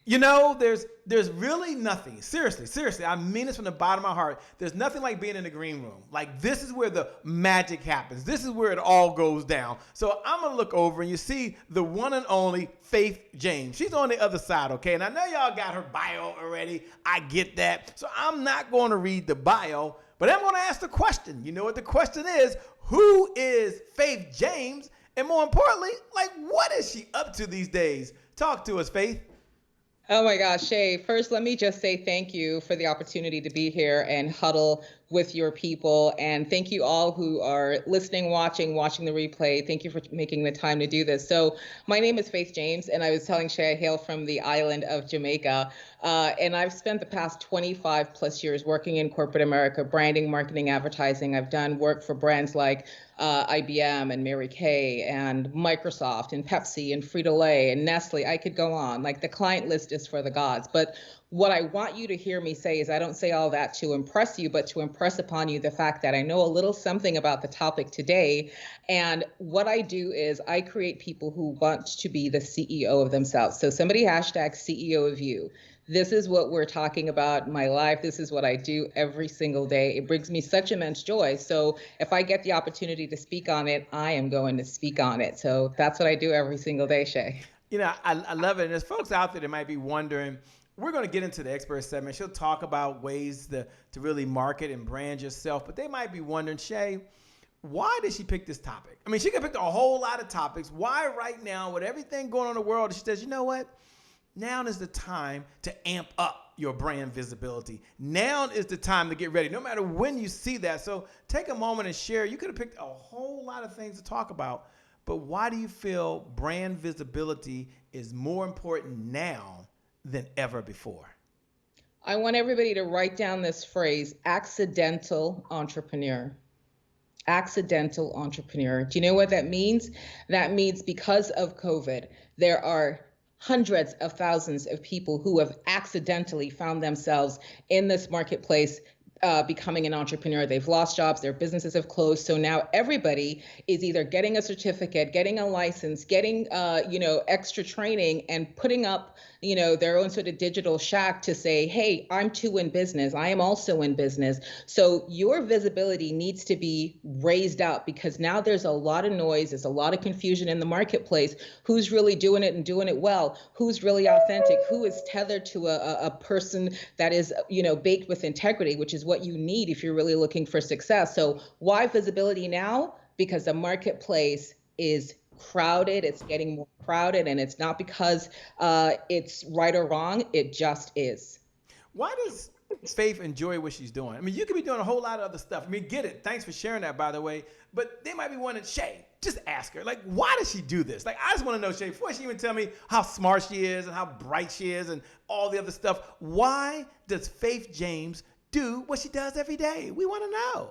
You know, there's really nothing. Seriously, I mean this from the bottom of my heart. There's nothing like being in the green room. Like this is where the magic happens. This is where it all goes down. So I'm gonna look over and you see the one and only Faith James. She's on the other side, okay? And I know y'all got her bio already. I get that. So I'm not going to read the bio, but I'm going to ask the question. You know what the question is? Who is Faith James? And more importantly, like what is she up to these days? Talk to us, Faith. Oh my gosh, Shay, first let me just say thank you for the opportunity to be here and huddle with your people. And thank you all who are listening, watching the replay. Thank you for making the time to do this. So my name is Faith James, and I was telling Shay I hail from the island of Jamaica. And I've spent the past 25 plus years working in corporate America, branding, marketing, advertising. I've done work for brands like IBM and Mary Kay and Microsoft and Pepsi and Frito-Lay and Nestle. I could go on. Like the client list is for the gods. But what I want you to hear me say is I don't say all that to impress you, but to impress upon you the fact that I know a little something about the topic today. And what I do is I create people who want to be the CEO of themselves. So somebody hashtag CEO of you. This is what we're talking about in my life. This is what I do every single day. It brings me such immense joy. So if I get the opportunity to speak on it, I am going to speak on it. So that's what I do every single day, Shay. You know, I love it. And there's folks out there that might be wondering, we're going to get into the expert segment. She'll talk about ways to really market and brand yourself, but they might be wondering, Shay, why did she pick this topic? I mean, she could have picked a whole lot of topics. Why right now, with everything going on in the world, she says, you know what? Now is the time to amp up your brand visibility. Now is the time to get ready, no matter when you see that. So take a moment and share. You could have picked a whole lot of things to talk about, but why do you feel brand visibility is more important now than ever before? I want everybody to write down this phrase, accidental entrepreneur. Accidental entrepreneur. Do you know what that means? That means because of COVID, there are hundreds of thousands of people who have accidentally found themselves in this marketplace becoming an entrepreneur. They've lost jobs, their businesses have closed. So now everybody is either getting a certificate, getting a license, getting extra training and putting up their own sort of digital shack to say, hey, I'm too in business. I am also in business. So your visibility needs to be raised up because now there's a lot of noise. There's a lot of confusion in the marketplace. Who's really doing it and doing it well? Who's really authentic? Who is tethered to a person that is, baked with integrity, which is what you need if you're really looking for success. So why visibility now? Because the marketplace is crowded. It's getting more crowded, and it's not because it's right or wrong. It just is. Why does Faith enjoy what she's doing? I mean, you could be doing a whole lot of other stuff. I mean, get it. Thanks for sharing that, by the way. But they might be wondering, Shay, just ask her, like, why does she do this? Like, I just want to know, Shay, before she even tell me how smart she is and how bright she is and all the other stuff, why does Faith James do what she does every day? We want to know.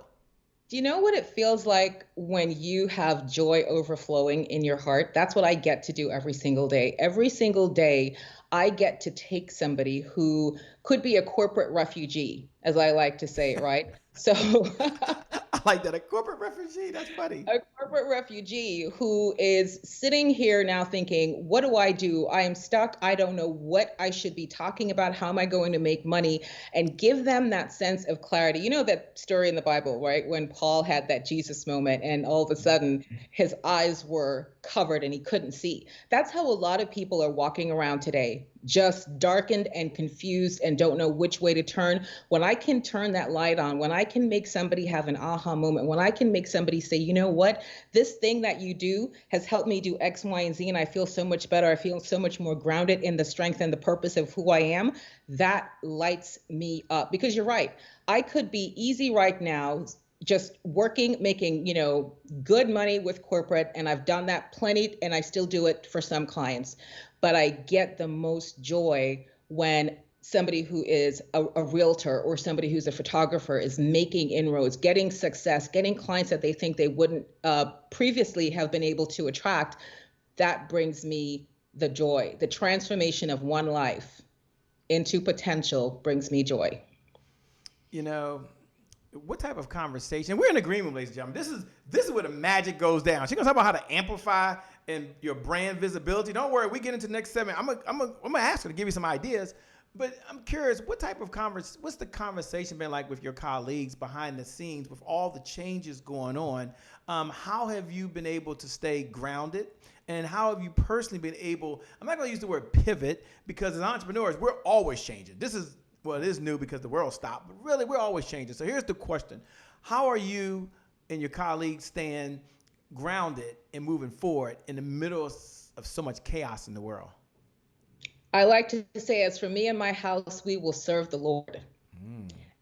Do you know what it feels like when you have joy overflowing in your heart? That's what I get to do every single day. Every single day, I get to take somebody who could be a corporate refugee, as I like to say, right? So I like that. A corporate refugee. That's funny. a corporate refugee who is sitting here now thinking, what do I do? I am stuck. I don't know what I should be talking about. How am I going to make money? And give them that sense of clarity. You know that story in the Bible, right? When Paul had that Jesus moment and all of a sudden his eyes were covered and he couldn't see. That's how a lot of people are walking around today, just darkened and confused and don't know which way to turn. When I can turn that light on, when I can make somebody have an aha moment, when I can make somebody say, you know what, this thing that you do has helped me do X, Y, and Z, and I feel so much better. I feel so much more grounded in the strength and the purpose of who I am. That lights me up because you're right. I could be easy right now, just working, making, good money with corporate. And I've done that plenty and I still do it for some clients. But I get the most joy when somebody who is a realtor or somebody who's a photographer is making inroads, getting success, getting clients that they think they wouldn't previously have been able to attract. That brings me the joy. The transformation of one life into potential brings me joy. You know, what type of conversation? We're in agreement, ladies and gentlemen. This is where the magic goes down. She's gonna talk about how to amplify and your brand visibility. Don't worry, we get into the next segment. I'm gonna ask her to give you some ideas. But I'm curious, what's the conversation been like with your colleagues behind the scenes with all the changes going on? How have you been able to stay grounded? And how have you personally been able, I'm not going to use the word pivot, because as entrepreneurs, we're always changing. It is new because the world stopped, but really we're always changing. So here's the question. How are you and your colleagues staying grounded and moving forward in the middle of so much chaos in the world? I like to say, as for me and my house, we will serve the Lord.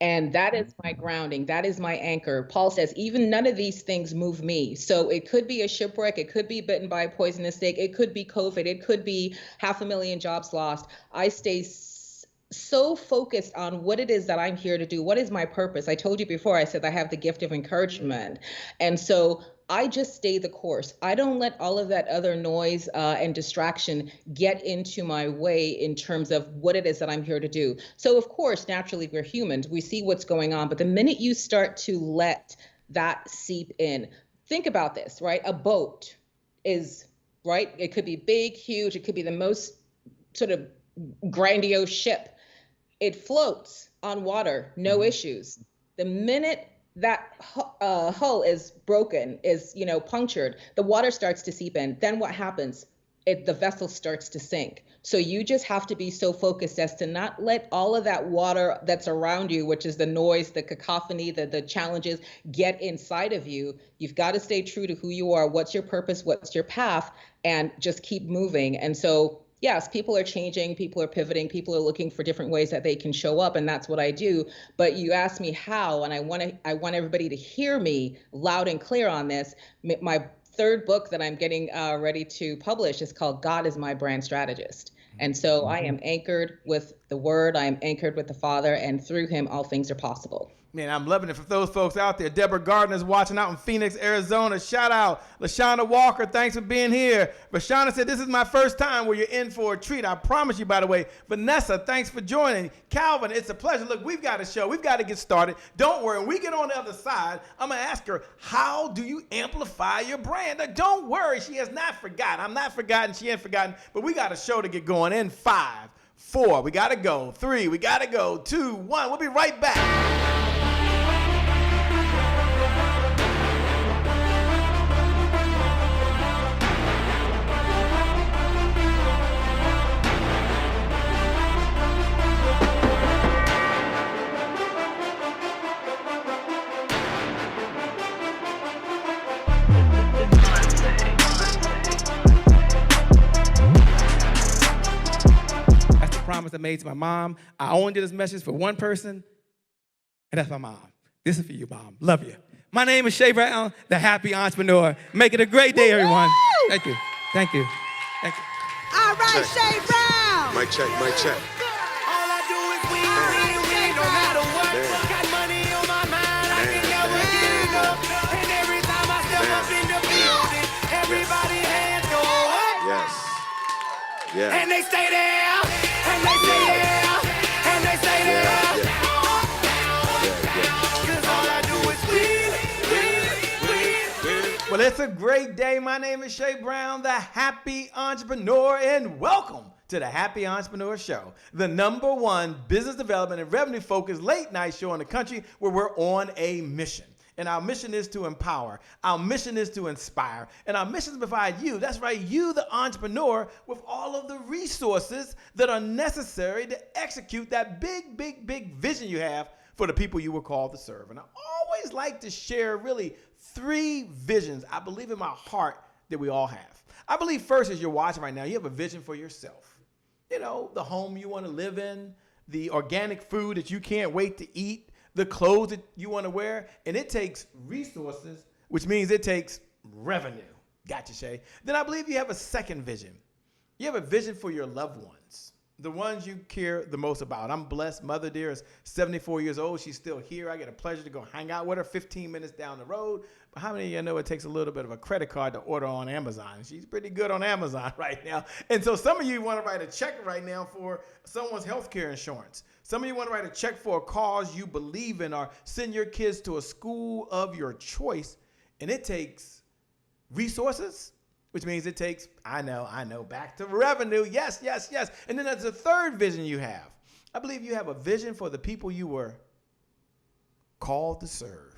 And that is my grounding. That is my anchor. Paul says, even none of these things move me. So it could be a shipwreck. It could be bitten by a poisonous snake. It could be COVID. It could be 500,000 jobs lost. I stay so focused on what it is that I'm here to do. What is my purpose? I told you before, I said I have the gift of encouragement. And so I just stay the course. I don't let all of that other noise and distraction get into my way in terms of what it is that I'm here to do. So of course, naturally, we're humans. We see what's going on. But the minute you start to let that seep in, think about this, right? A boat is, right? It could be big, huge. It could be the most sort of grandiose ship. It floats on water, no issues. The minute that hull is broken, is punctured, the water starts to seep in. Then what happens? The vessel starts to sink. So you just have to be so focused as to not let all of that water that's around you, which is the noise, the cacophony, the challenges, get inside of you. You've got to stay true to who you are. What's your purpose? What's your path? And just keep moving. And so yes, people are changing, people are pivoting, people are looking for different ways that they can show up, and that's what I do. But you asked me how, and I want everybody to hear me loud and clear on this. My third book that I'm getting ready to publish is called God is My Brand Strategist. And so I am anchored with the Word, I am anchored with the Father, and through Him, all things are possible. Man, I'm loving it. For those folks out there, Deborah Gardner's watching out in Phoenix, Arizona. Shout out. LaShawna Walker, thanks for being here. Rashana said, this is my first time where you're in for a treat. I promise you, by the way. Vanessa, thanks for joining. Calvin, it's a pleasure. Look, we've got a show. We've got to get started. Don't worry. When we get on the other side, I'm going to ask her, how do you amplify your brand? Now, don't worry. She has not forgotten. I'm not forgotten. She ain't forgotten. But we got a show to get going in 5, 4. We got to go. 3. We got to go. 2, 1. We'll be right back. Promise I made to my mom. I only did this message for one person, and that's my mom. This is for you, Mom. Love you. My name is Shay Brown, the happy entrepreneur. Make it a great day, everyone. Thank you. Thank you. Thank you. All right, Shay Brown. Mic check, mic check. All I do is win, no matter what. Got money on my mind, I can never get enough. And every time I step up in the building, everybody hands go up. Yes. Yeah. And they stay there, and they stay there, and they stay there. Cause all I do is win. Well, it's a great day. My name is Shay Brown, the happy entrepreneur, and welcome to the Happy Entrepreneur Show, the #1 business development and revenue focused late night show in the country where we're on a mission. And our mission is to empower. Our mission is to inspire. And our mission is to provide you, that's right, you, the entrepreneur, with all of the resources that are necessary to execute that big, big, big vision you have for the people you were called to serve. And I always like to share really 3 visions I believe in my heart that we all have. I believe first, as you're watching right now, you have a vision for yourself. You know, the home you want to live in, the organic food that you can't wait to eat, the clothes that you want to wear, and it takes resources, which means it takes revenue. Gotcha, Shay. Then I believe you have a second vision. You have a vision for your loved ones. The ones you care the most about. I'm blessed. Mother dear is 74 years old. She's still here. I get a pleasure to go hang out with her 15 minutes down the road. But how many of you know it takes a little bit of a credit card to order on Amazon? She's pretty good on Amazon right now. And so some of you want to write a check right now for someone's healthcare insurance. Some of you want to write a check for a cause you believe in or send your kids to a school of your choice. And it takes resources, which means it takes, I know, back to revenue. Yes. And then there's a third vision you have. I believe you have a vision for the people you were called to serve.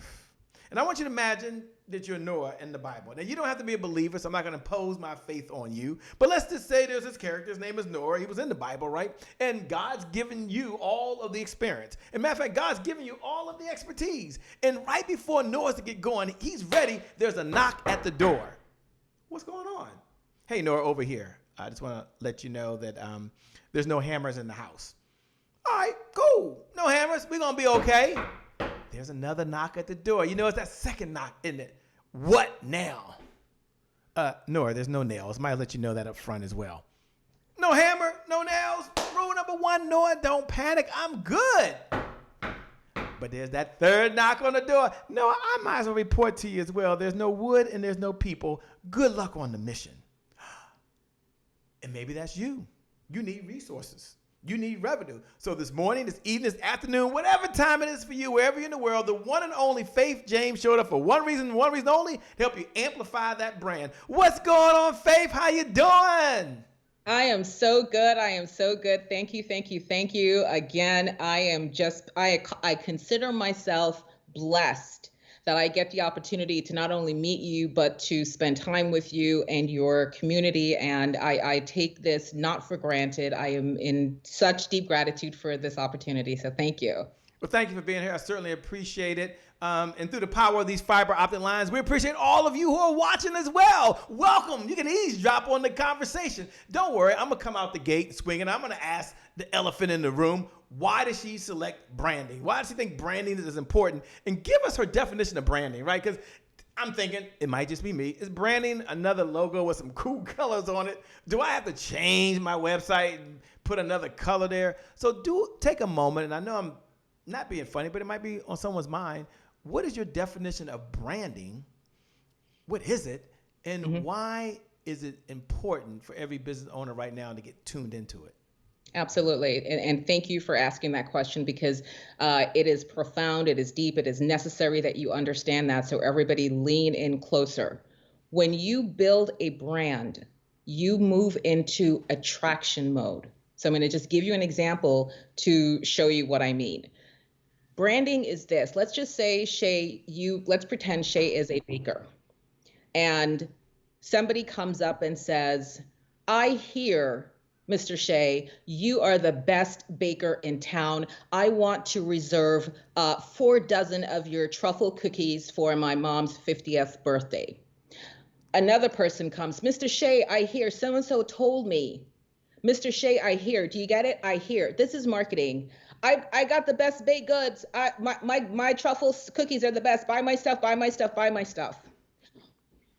And I want you to imagine that you're Noah in the Bible. Now, you don't have to be a believer, so I'm not going to impose my faith on you. But let's just say there's this character. His name is Noah. He was in the Bible, right? And God's given you all of the experience. As a matter of fact, God's given you all of the expertise. And right before Noah's to get going, he's ready. There's a knock at the door. What's going on? Hey, Nora, over here. I just want to let you know that there's no hammers in the house. All right, cool. No hammers. We're going to be okay. There's another knock at the door. You know, it's that second knock, isn't it? What now? Nora, there's no nails. Might let you know that up front as well. No hammer, no nails. Rule number one, Nora, don't panic. I'm good. But there's that third knock on the door. No, I might as well report to you as well. There's no wood and there's no people. Good luck on the mission. And maybe that's you. You need resources. You need revenue. So this morning, this evening, this afternoon, whatever time it is for you, wherever you're in the world, the one and only Faith James showed up for one reason only, to help you amplify that brand. What's going on, Faith? How you doing? I am so good. Thank you. Again, I consider myself blessed that I get the opportunity to not only meet you, but to spend time with you and your community. And I take this not for granted. I am in such deep gratitude for this opportunity. So thank you. Well, thank you for being here. I certainly appreciate it. And through the power of these fiber optic lines, we appreciate all of you who are watching as well. Welcome. You can eavesdrop on the conversation. Don't worry. I'm going to come out the gate swinging. I'm going to ask the elephant in the room, why does she select branding? Why does she think branding is important? And give us her definition of branding, right? Because I'm thinking, it might just be me. Is branding another logo with some cool colors on it? Do I have to change my website and put another color there? So take a moment, and I know I'm not being funny, but it might be on someone's mind. What is your definition of branding? What is it? And why is it important for every business owner right now to get tuned into it? Absolutely. And thank you for asking that question, because it is profound, it is deep, it is necessary that you understand that. So everybody lean in closer. When you build a brand, you move into attraction mode. So I'm going to just give you an example to show you what I mean. Branding is this. Let's just say, let's pretend Shay is a baker. And somebody comes up and says, I hear, Mr. Shay, you are the best baker in town. I want to reserve 4 dozen of your truffle cookies for my mom's 50th birthday. Another person comes, Mr. Shay, I hear, so-and-so told me. Mr. Shay, I hear, do you get it? I hear. This is marketing. I got the best baked goods. My truffle cookies are the best. Buy my stuff, buy my stuff, buy my stuff.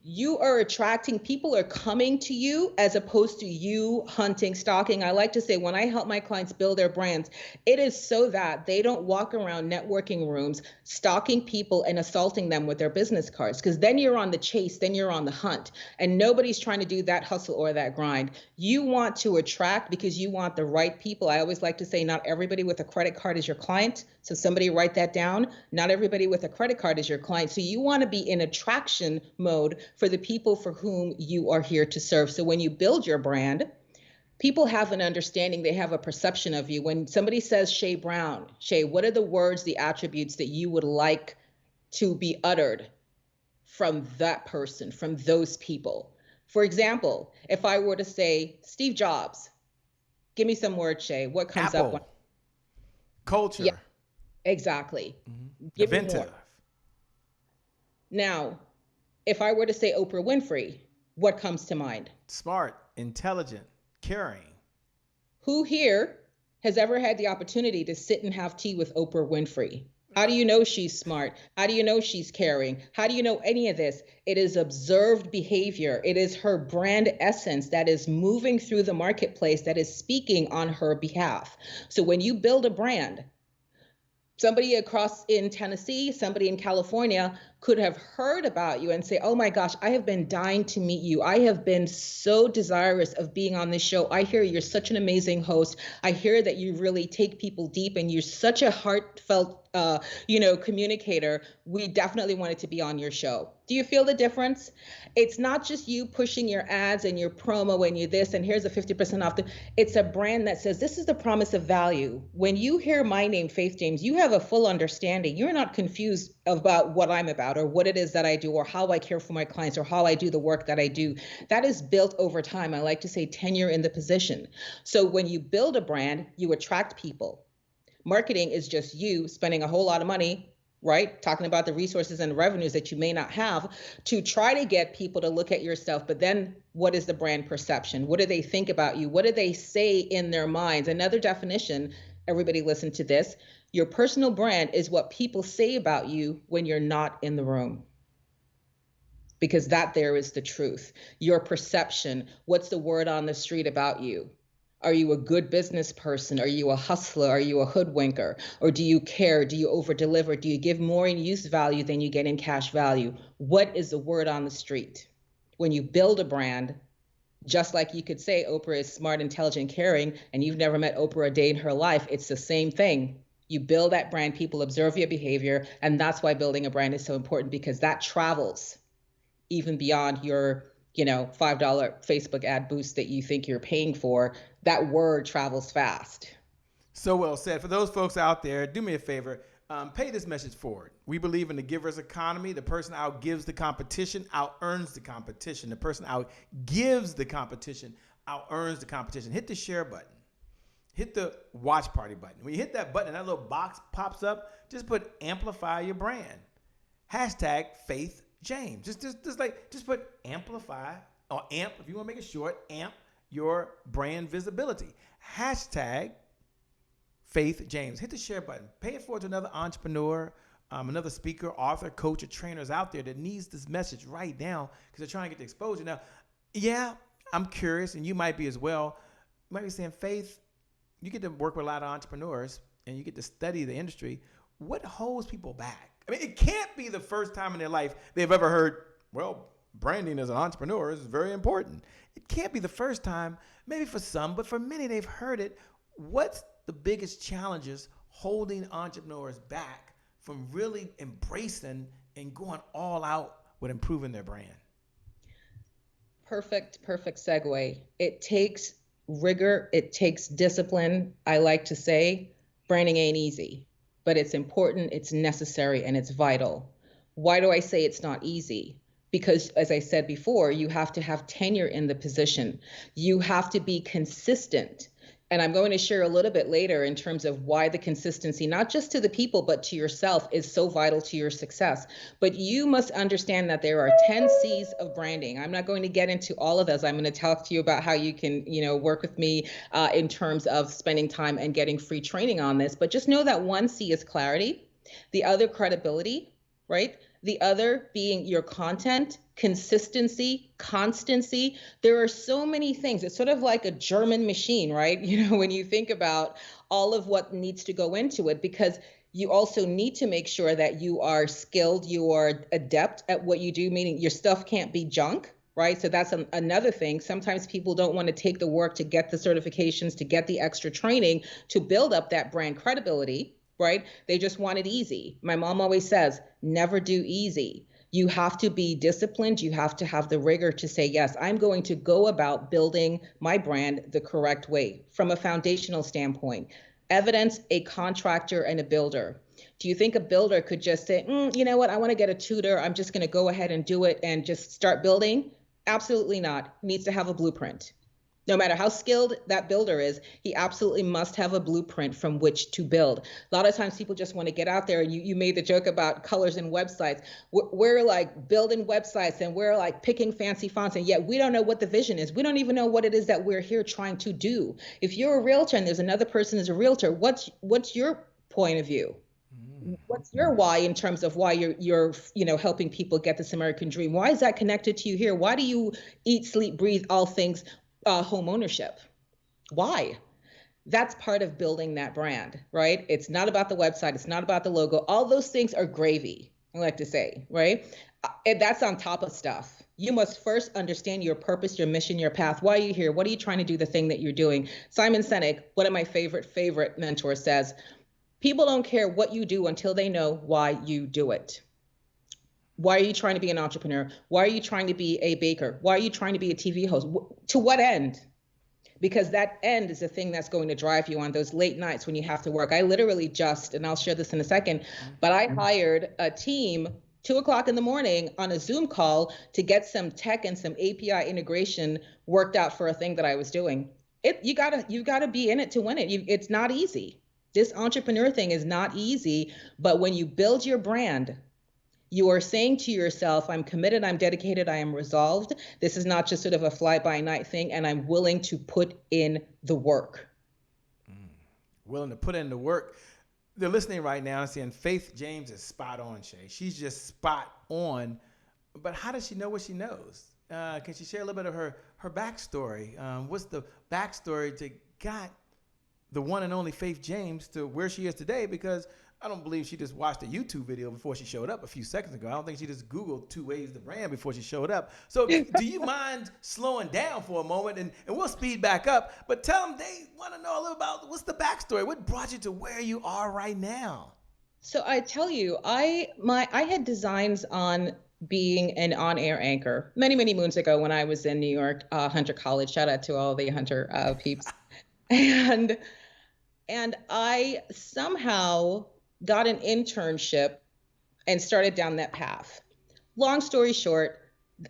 You are attracting, people are coming to you as opposed to you hunting, stalking. I like to say, when I help my clients build their brands, it is so that they don't walk around networking rooms stalking people and assaulting them with their business cards, because then you're on the chase, then you're on the hunt, and nobody's trying to do that hustle or that grind. You want to attract because you want the right people. I always like to say, not everybody with a credit card is your client. So somebody write that down. Not everybody with a credit card is your client. So you want to be in attraction mode for the people for whom you are here to serve. So when you build your brand, people have an understanding, they have a perception of you. When somebody says Shay Brown, Shay, what are the words, the attributes that you would like to be uttered from that person, from those people? For example, if I were to say Steve Jobs, give me some words, Shay. What comes Apple. up? Culture. Yeah, exactly. Give me more. Inventive. Now, if I were to say Oprah Winfrey, what comes to mind? Smart, intelligent, caring. Who here has ever had the opportunity to sit and have tea with Oprah Winfrey? How do you know she's smart? How do you know she's caring? How do you know any of this? It is observed behavior. It is her brand essence that is moving through the marketplace, that is speaking on her behalf. So when you build a brand, somebody across in Tennessee, somebody in California could have heard about you and say, oh my gosh, I have been dying to meet you. I have been so desirous of being on this show. I hear you're such an amazing host. I hear that you really take people deep and you're such a heartfelt, communicator. We definitely wanted to be on your show. Do you feel the difference? It's not just you pushing your ads and your promo and you this, and here's a 50% off. It's a brand that says, this is the promise of value. When you hear my name, Faith James, you have a full understanding. You're not confused about what I'm about or what it is that I do or how I care for my clients or how I do the work that I do. That is built over time. I like to say tenure in the position. So when you build a brand, you attract people. Marketing is just you spending a whole lot of money, right? Talking about the resources and revenues that you may not have to try to get people to look at your stuff. But then what is the brand perception? What do they think about you? What do they say in their minds? Another definition, everybody listen to this. Your personal brand is what people say about you when you're not in the room. Because that there is the truth. Your perception, what's the word on the street about you? Are you a good business person? Are you a hustler? Are you a hoodwinker? Or do you care? Do you over deliver? Do you give more in use value than you get in cash value? What is the word on the street? When you build a brand, just like you could say Oprah is smart, intelligent, caring, and you've never met Oprah a day in her life, it's the same thing. You build that brand, people observe your behavior, and that's why building a brand is so important, because that travels even beyond your $5 Facebook ad boost that you think you're paying for. That word travels fast. So well said. For those folks out there, do me a favor, pay this message forward. We believe in the giver's economy. The person out gives the competition, out earns the competition. The person out gives the competition, out earns the competition. Hit the share button. Hit the watch party button. When you hit that button and that little box pops up, just put amplify your brand. Hashtag Faith James. Just put amplify or amp, if you want to make it short, amp your brand visibility. Hashtag Faith James. Hit the share button. Pay it forward to another entrepreneur, another speaker, author, coach, or trainers out there that needs this message right now because they're trying to get the exposure. Now, yeah, I'm curious, and you might be as well. You might be saying, Faith, you get to work with a lot of entrepreneurs and you get to study the industry. What holds people back? I mean, it can't be the first time in their life they've ever heard, well, branding as an entrepreneur is very important. It can't be the first time, maybe for some, but for many, they've heard it. What's the biggest challenges holding entrepreneurs back from really embracing and going all out with improving their brand? Perfect segue. It takes rigor. It takes discipline. I like to say branding ain't easy, but it's important, it's necessary, and it's vital. Why do I say it's not easy? Because as I said before, you have to have tenure in the position. You have to be consistent. And I'm going to share a little bit later in terms of why the consistency, not just to the people, but to yourself, is so vital to your success. But you must understand that there are 10 C's of branding. I'm not going to get into all of those. I'm going to talk to you about how you can, work with me in terms of spending time and getting free training on this. But just know that one C is clarity, the other credibility, right? The other being your content, consistency, constancy. There are so many things. It's sort of like a German machine, right? When you think about all of what needs to go into it, because you also need to make sure that you are skilled, you are adept at what you do, meaning your stuff can't be junk, right? So that's another thing. Sometimes people don't want to take the work to get the certifications, to get the extra training, to build up that brand credibility, right? They just want it easy. My mom always says, never do easy. You have to be disciplined. You have to have the rigor to say, yes, I'm going to go about building my brand the correct way from a foundational standpoint. Evidence a contractor and a builder. Do you think a builder could just say, you know what, I want to get a tutor. I'm just going to go ahead and do it and just start building? Absolutely not. Needs to have a blueprint. No matter how skilled that builder is, he absolutely must have a blueprint from which to build. A lot of times people just want to get out there, and you made the joke about colors and websites. We're like building websites and we're like picking fancy fonts, and yet we don't know what the vision is. We don't even know what it is that we're here trying to do. If you're a realtor and there's another person who's a realtor, what's your point of view? What's your why in terms of why you're helping people get this American dream? Why is that connected to you here? Why do you eat, sleep, breathe all things home ownership? Why? That's part of building that brand, right? It's not about the website. It's not about the logo. All those things are gravy, I like to say, right? And that's on top of stuff. You must first understand your purpose, your mission, your path. Why are you here? What are you trying to do? The thing that you're doing. Simon Sinek, one of my favorite mentors, says, people don't care what you do until they know why you do it. Why are you trying to be an entrepreneur? Why are you trying to be a baker? Why are you trying to be a TV host? To what end? Because that end is the thing that's going to drive you on those late nights when you have to work. I literally and I'll share this in a second, but I hired a team 2:00 in the morning on a Zoom call to get some tech and some API integration worked out for a thing that I was doing. You've gotta be in it to win it. It's not easy. This entrepreneur thing is not easy, but when you build your brand, you are saying to yourself, I'm committed, I'm dedicated, I am resolved. This is not just sort of a fly-by-night thing, and I'm willing to put in the work. Willing to put in the work. They're listening right now and saying, Faith James is spot on, Shay. She's just spot on. But how does she know what she knows? Can she share a little bit of her backstory? What's the backstory to got the one and only Faith James to where she is today? Because I don't believe she just watched a YouTube video before she showed up a few seconds ago. I don't think she just Googled 2 ways to brand before she showed up. So do you mind slowing down for a moment and we'll speed back up, but tell them they want to know a little about what's the backstory? What brought you to where you are right now? So I tell you, I had designs on being an on-air anchor many moons ago when I was in New York, Hunter College. Shout out to all the Hunter peeps. And I somehow got an internship and started down that path. Long story short,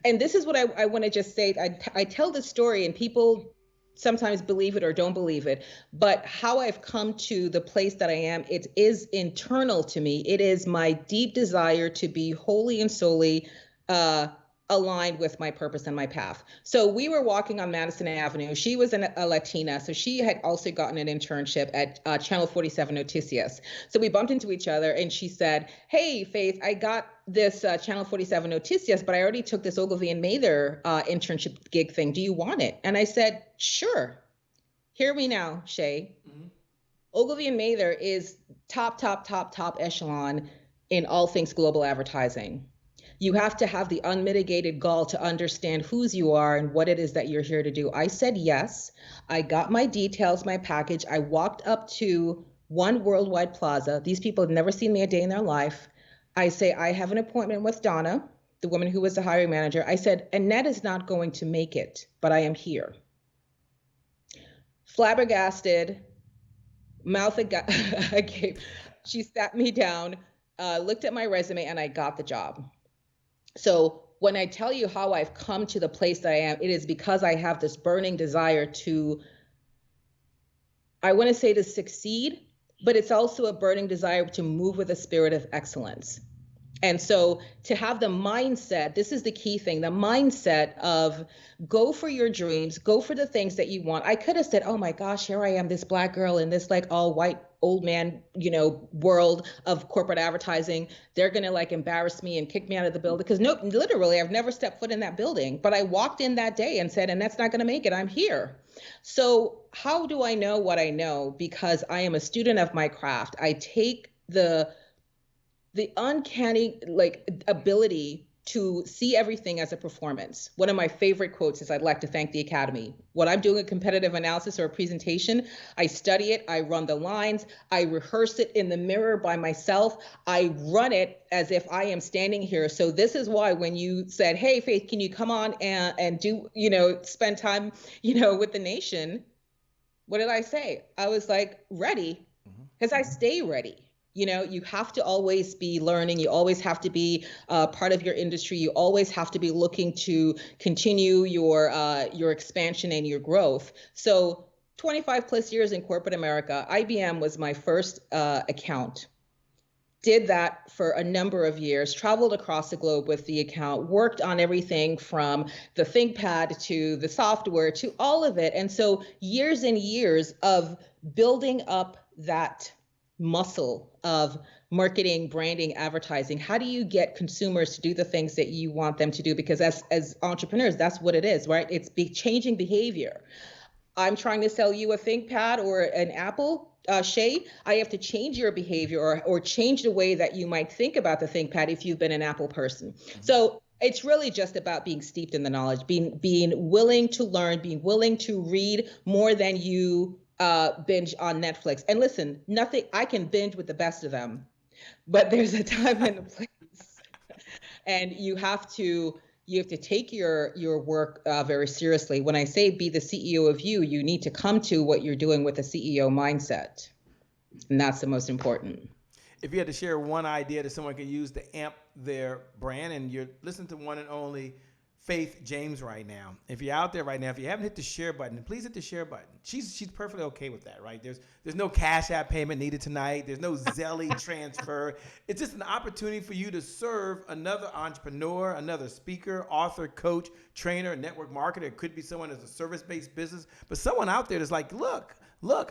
and this is what I want to just say. I tell this story and people sometimes believe it or don't believe it, but how I've come to the place that I am, it is internal to me. It is my deep desire to be wholly and solely aligned with my purpose and my path. So we were walking on Madison Avenue. She was a Latina, so she had also gotten an internship at Channel 47 Noticias. So we bumped into each other and she said, hey, Faith, I got this Channel 47 Noticias, but I already took this Ogilvy and Mather internship gig thing. Do you want it? And I said, sure. Hear me now, Shay. Mm-hmm. Ogilvy and Mather is top echelon in all things global advertising. You have to have the unmitigated gall to understand whose you are and what it is that you're here to do. I said yes. I got my details, my package. I walked up to One Worldwide Plaza. These people had never seen me a day in their life. I say, I have an appointment with Donna, the woman who was the hiring manager. I said, Annette is not going to make it, but I am here. Flabbergasted, mouth agape. She sat me down, looked at my resume, and I got the job. So when I tell you how I've come to the place that I am, it is because I have this burning desire to, I want to say to succeed, but it's also a burning desire to move with a spirit of excellence. And so to have the mindset, this is the key thing, the mindset of go for your dreams, go for the things that you want. I could have said, oh my gosh, here I am, this Black girl in this like all white old man, world of corporate advertising. They're going to like embarrass me and kick me out of the building. Because no, literally, I've never stepped foot in that building. But I walked in that day and said, and that's not going to make it. I'm here. So how do I know what I know? Because I am a student of my craft. I take the uncanny ability to see everything as a performance. One of my favorite quotes is, I'd like to thank the Academy. When I'm doing a competitive analysis or a presentation, I study it, I run the lines, I rehearse it in the mirror by myself, I run it as if I am standing here. So this is why when you said, hey, Faith, can you come on and do, spend time, with the nation? What did I say? I was like, ready, because I stay ready. You have to always be learning. You always have to be part of your industry. You always have to be looking to continue your expansion and your growth. So 25 plus years in corporate America, IBM was my first account. Did that for a number of years, traveled across the globe with the account, worked on everything from the ThinkPad to the software to all of it. And so years and years of building up that muscle of marketing, branding, advertising. How do you get consumers to do the things that you want them to do? Because as entrepreneurs, that's what it is, right? It's changing behavior. I'm trying to sell you a ThinkPad or an Apple, Shay. I have to change your behavior or change the way that you might think about the ThinkPad if you've been an Apple person. So it's really just about being steeped in the knowledge, being willing to learn, being willing to read more than you binge on Netflix. And listen, I can binge with the best of them, but there's a time and a place, and you have to take your work very seriously. When I say be the CEO of you, you need to come to what you're doing with a CEO mindset, and that's the most important. If you had to share one idea that someone can use to amp their brand, and you're listening to one and only Faith James right now. If you're out there right now, if you haven't hit the share button, please hit the share button. She's perfectly okay with that, right? There's no Cash App payment needed tonight. There's no Zelly transfer. It's just an opportunity for you to serve another entrepreneur, another speaker, author, coach, trainer, network marketer. It could be someone that's a service-based business, but someone out there that's like, look,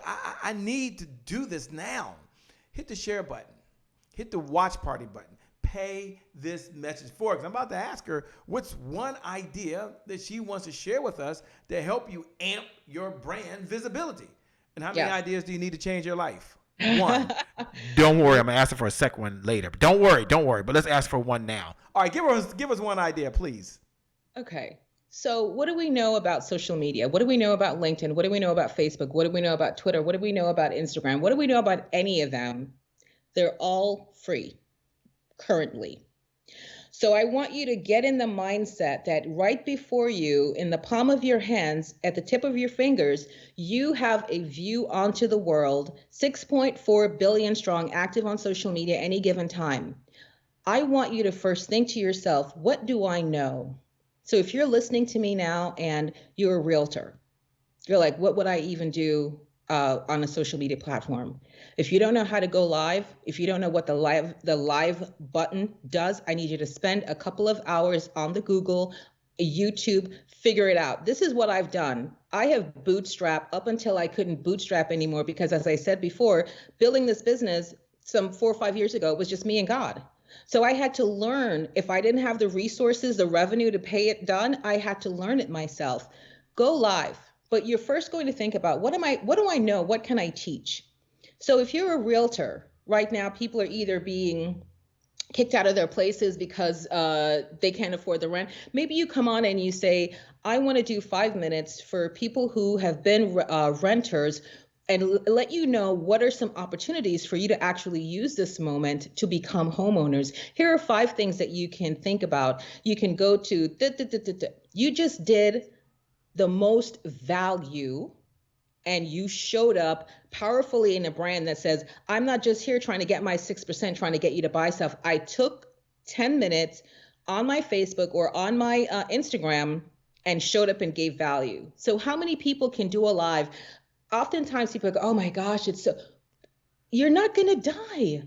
I need to do this now. Hit the share button. Hit the watch party button. Pay this message forward. Because I'm about to ask her what's one idea that she wants to share with us to help you amp your brand visibility. And how many ideas do you need to change your life? One. Don't worry, I'm gonna ask her for a second one later. But don't worry. But let's ask for one now. All right, give us one idea, please. Okay. So what do we know about social media? What do we know about LinkedIn? What do we know about Facebook? What do we know about Twitter? What do we know about Instagram? What do we know about any of them? They're all free currently. So I want you to get in the mindset that right before you, in the palm of your hands, at the tip of your fingers, you have a view onto the world, 6.4 billion strong, active on social media any given time. I want you to first think to yourself, what do I know? So if you're listening to me now and you're a realtor, you're like, what would I even do on a social media platform? If you don't know how to go live, if you don't know what the live button does, I need you to spend a couple of hours on the Google, YouTube, figure it out. This is what I've done. I have bootstrapped up until I couldn't bootstrap anymore because, as I said before, building this business some 4 or 5 years ago was just me and God. So I had to learn. If I didn't have the resources, the revenue to pay it done, I had to learn it myself. Go live. But you're first going to think about, what do I know? What can I teach? So if you're a realtor, right now, people are either being kicked out of their places because they can't afford the rent. Maybe you come on and you say, I want to do 5 minutes for people who have been renters and let you know what are some opportunities for you to actually use this moment to become homeowners. Here are 5 things that you can think about. You can go to, you just did the most value and you showed up powerfully in a brand that says, I'm not just here trying to get my 6%, trying to get you to buy stuff. I took 10 minutes on my Facebook or on my Instagram and showed up and gave value. So how many people can do a live? Oftentimes people go, oh my gosh, you're not gonna die.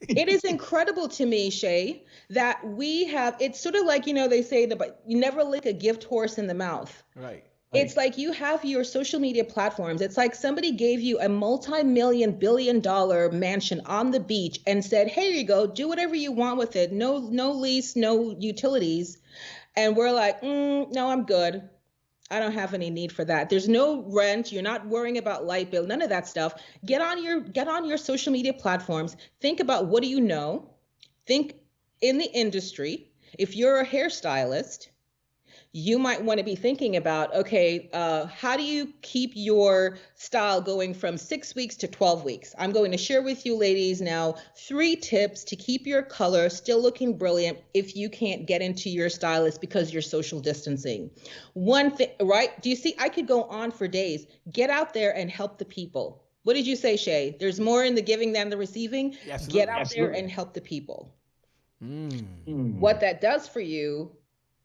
It is incredible to me, Shay, that we have, it's sort of like, they say that you never lick a gift horse in the mouth. Right. It's like you have your social media platforms. It's like somebody gave you a multi-million, billion-dollar mansion on the beach and said, here you go, do whatever you want with it. No lease, no utilities. And we're like, no, I'm good. I don't have any need for that. There's no rent. You're not worrying about light bill, none of that stuff. Get on your social media platforms. Think about, what do you know? Think in the industry. If you're a hairstylist, you might want to be thinking about, okay, how do you keep your style going from 6 weeks to 12 weeks? I'm going to share with you ladies now 3 tips to keep your color still looking brilliant if you can't get into your stylist because you're social distancing. One thing, right? Do you see? I could go on for days. Get out there and help the people. What did you say, Shay? There's more in the giving than the receiving. Absolutely. Get out there and help the people. What that does for you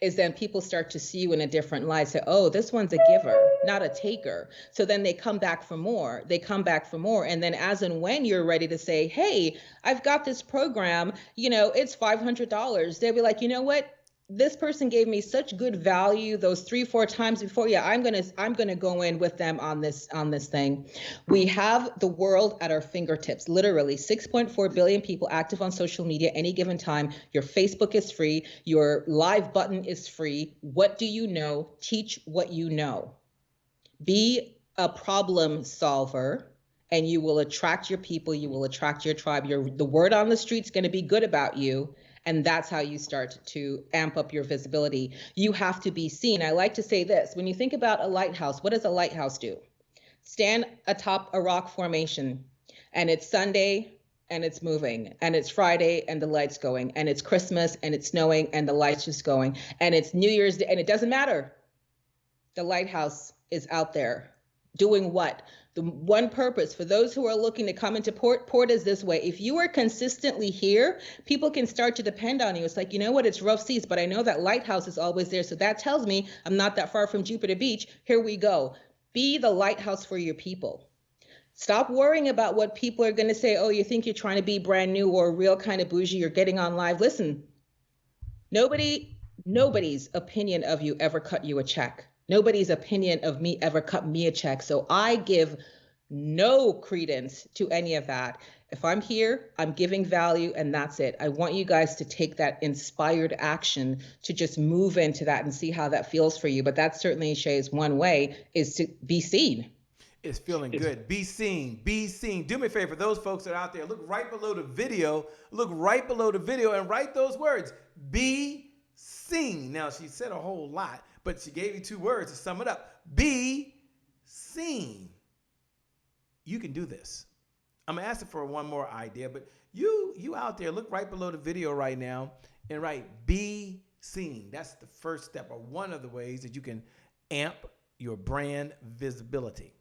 is then people start to see you in a different light. Say, oh, this one's a giver, not a taker. So then they come back for more. And then as and when you're ready to say, hey, I've got this program, it's $500. They'll be like, you know what? this person gave me such good value those 3-4 times before, yeah, I'm gonna go in with them on this thing. We have the world at our fingertips, literally 6.4 billion people active on social media any given time. Your Facebook is free, your live button is free. What do you know? Teach what you know. Be a problem solver, and you will attract your people, you will attract your tribe. The word on the street's going to be good about you, and that's how you start to amp up your visibility. You have to be seen. I like to say this, when you think about a lighthouse, what does a lighthouse do? Stand atop a rock formation, and it's Sunday and it's moving, and it's Friday and the light's going, and it's Christmas and it's snowing and the light's just going, and it's New Year's Day, and it doesn't matter. The lighthouse is out there doing what? The one purpose for those who are looking to come into port is this way. If you are consistently here, people can start to depend on you. It's like, you know what, it's rough seas, but I know that lighthouse is always there. So that tells me I'm not that far from Jupiter Beach. Here we go. Be the lighthouse for your people. Stop worrying about what people are going to say. Oh, you think you're trying to be brand new or real kind of bougie. You're getting on live. Listen, nobody's opinion of you ever cut you a check. Nobody's opinion of me ever cut me a check. So I give no credence to any of that. If I'm here, I'm giving value, and that's it. I want you guys to take that inspired action to just move into that and see how that feels for you. But that's certainly, Shay's one way, is to be seen. It's feeling good. Be seen. Be seen. Do me a favor. Those folks that are out there, look right below the video. Look right below the video and write those words. Be seen. Now, she said a whole lot, but she gave you 2 words to sum it up. Be seen. You can do this. I'm asking for one more idea, but you out there, look right below the video right now and write be seen. That's the first step, or one of the ways that you can amp your brand visibility.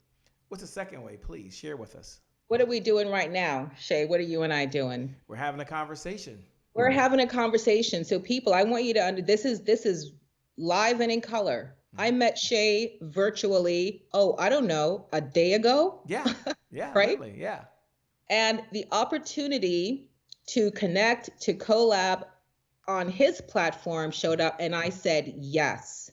What's the second way? Please share with us. What are we doing right now, Shay? What are you and I doing? We're having a conversation. We're having a conversation. So people, I want you to this is live and in color. I met Shay virtually, I don't know, a day ago. Yeah. Yeah. Right? Really, yeah. And the opportunity to connect, to collab on his platform showed up, and I said, yes.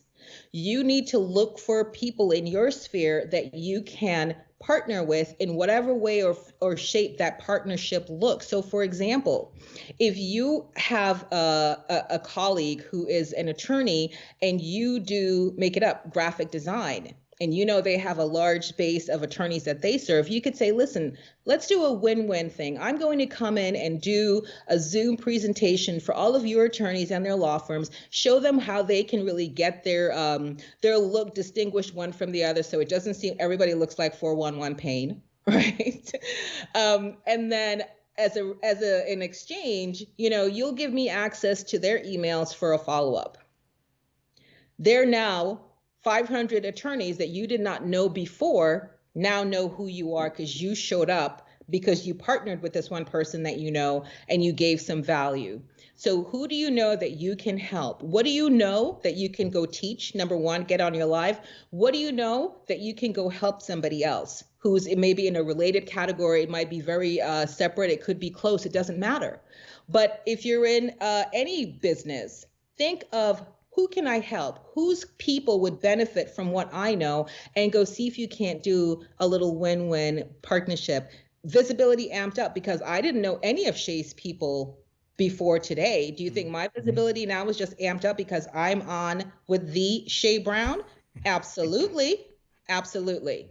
You need to look for people in your sphere that you can partner with in whatever way or shape that partnership looks. So for example, if you have a colleague who is an attorney and you do, make it up, graphic design, and you know they have a large base of attorneys that they serve, you could say, listen, let's do a win-win thing. I'm going to come in and do a Zoom presentation for all of your attorneys and their law firms, show them how they can really get their look distinguished one from the other, so it doesn't seem everybody looks like 411 Payne, right? And then as an exchange, you'll give me access to their emails for a follow-up. They're now 500 attorneys that you did not know before now know who you are because you showed up, because you partnered with this one person that you know and you gave some value. So who do you know that you can help? What do you know that you can go teach? Number one, get on your live. What do you know that you can go help somebody else who's maybe in a related category? It might be very separate. It could be close. It doesn't matter. But if you're in any business, think of who can I help? Whose people would benefit from what I know? And go see if you can't do a little win-win partnership. Visibility amped up because I didn't know any of Shay's people before today. Do you think my visibility now is just amped up because I'm on with the Shay Brown? Absolutely. Absolutely.